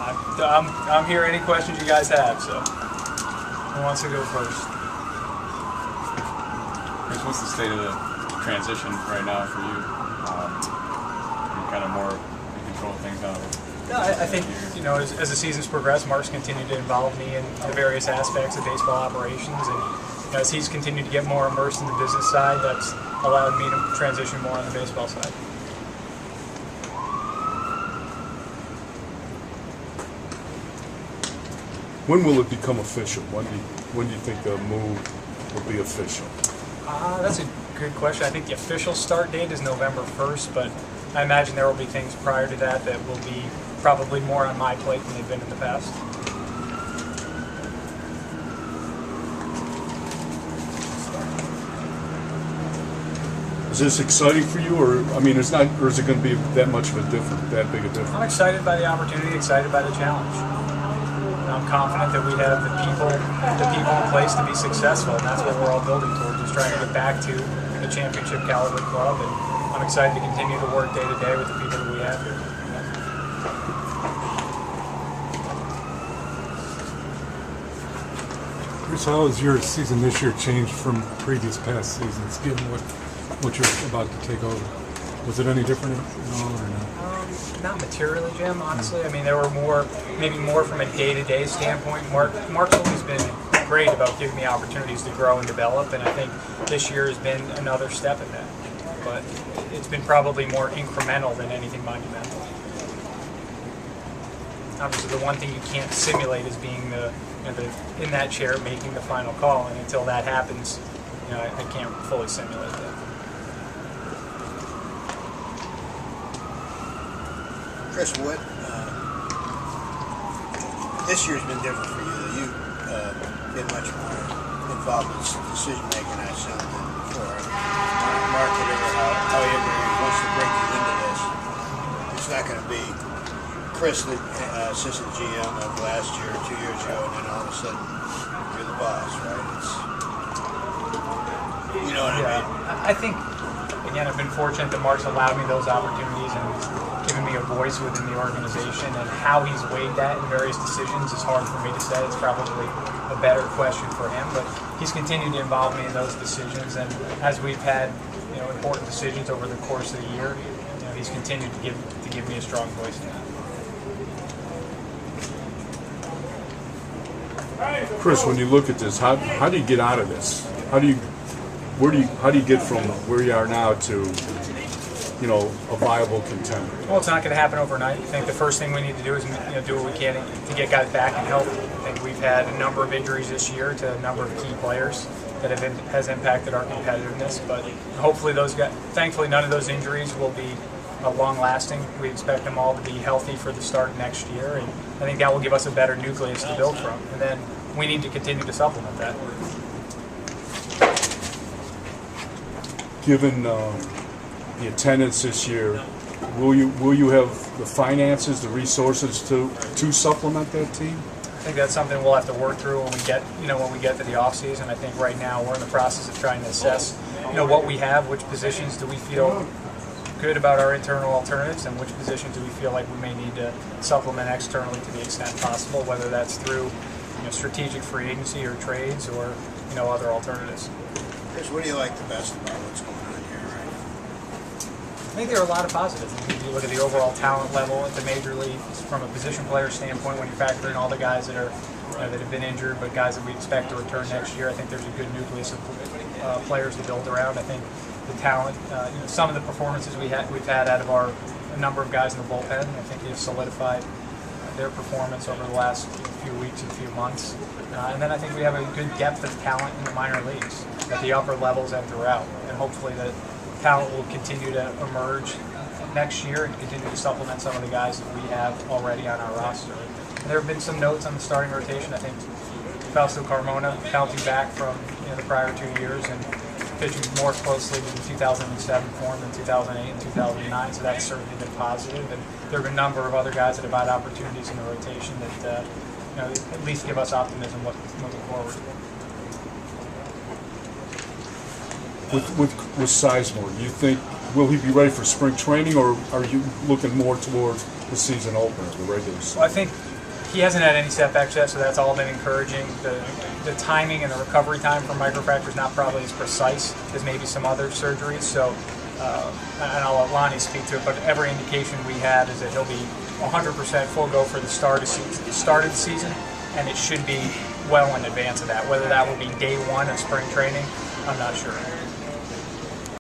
I'm here. Any questions you guys have? So, who wants to go first? Chris, what's the state of the transition right now for you? You're kind of more in control of things now. No, I think as the season's progressed, Mark's continued to involve me in the various aspects of baseball operations, and as he's continued to get more immersed in the business side, that's allowed me to transition more on the baseball side. When will it become official? When do you think the move will be official? That's a good question. I think the official start date is November 1st, but I imagine there will be things prior to that that will be probably more on my plate than they've been in the past. Is this exciting for you, or it's not, or is it going to be that much of a that big a difference? I'm excited by the opportunity, excited by the challenge. I'm confident that we have the people in place to be successful, and that's what we're all building towards, just trying to get back to a championship caliber club, and I'm excited to continue to work day to day with the people that we have here. Chris, how has your season this year changed from previous past seasons, given what you're about to take over? Was it any different at all, or not? Not materially, Jim, honestly. There were maybe more from a day-to-day standpoint. Mark's always been great about giving me opportunities to grow and develop, and I think this year has been another step in that. But it's been probably more incremental than anything monumental. Obviously, the one thing you can't simulate is being in that chair making the final call, and until that happens, I can't fully simulate that. Chris, this year's been different for you. You've been much more involved in decision making, I assume, than before. Mark, however he wants to bring you into this, it's not going to be Chris, the assistant GM of last year, 2 years ago, and then all of a sudden you're the boss, right? You know what I mean? I think, again, I've been fortunate that Mark's allowed me those opportunities and given me a voice within the organization, and how he's weighed that in various decisions is hard for me to say. It's probably a better question for him, but he's continued to involve me in those decisions, and as we've had important decisions over the course of the year, he's continued to give me a strong voice in that. Chris, when you look at this, how do you get out of this? How do you get from where you are now to a viable contender? Well, it's not going to happen overnight. I think the first thing we need to do is do what we can to get guys back and healthy. I think we've had a number of injuries this year to a number of key players that has impacted our competitiveness. But hopefully thankfully none of those injuries will be long-lasting. We expect them all to be healthy for the start of next year, and I think that will give us a better nucleus to build from. And then we need to continue to supplement that. Given the attendance this year, will you have the finances, the resources to supplement that team? I think that's something we'll have to work through when we get to the off season. I think right now we're in the process of trying to assess what we have, which positions do we feel good about our internal alternatives, and which positions do we feel like we may need to supplement externally to the extent possible, whether that's through strategic free agency or trades or other alternatives. Chris, what do you like the best about what's going on here right now? I think there are a lot of positives. If you look at the overall talent level at the major leagues from a position player standpoint, when you factor in all the guys that have been injured, but guys that we expect to return next year, I think there's a good nucleus of players to build around. I think the talent, some of the performances we've had out of a number of guys in the bullpen, I think they've solidified their performance over the last few weeks and few months. And then I think we have a good depth of talent in the minor leagues at the upper levels and throughout. And hopefully that talent will continue to emerge next year and continue to supplement some of the guys that we have already on our roster. And there have been some notes on the starting rotation. I think Fausto Carmona bouncing back from the prior 2 years and pitching more closely to the 2007 form than 2008 and 2009, so that's certainly been positive. And there have been a number of other guys that have had opportunities in the rotation that at least give us optimism moving forward. With Sizemore, do you think, will he be ready for spring training, or are you looking more toward the season opener, the regular season? Well, I think he hasn't had any setbacks yet, so that's all been encouraging. The timing and the recovery time for microfracture is not probably as precise as maybe some other surgeries. So, and I'll let Lonnie speak to it, but every indication we had is that he'll be 100% full go for the start of the season, and it should be well in advance of that. Whether that will be day one of spring training, I'm not sure.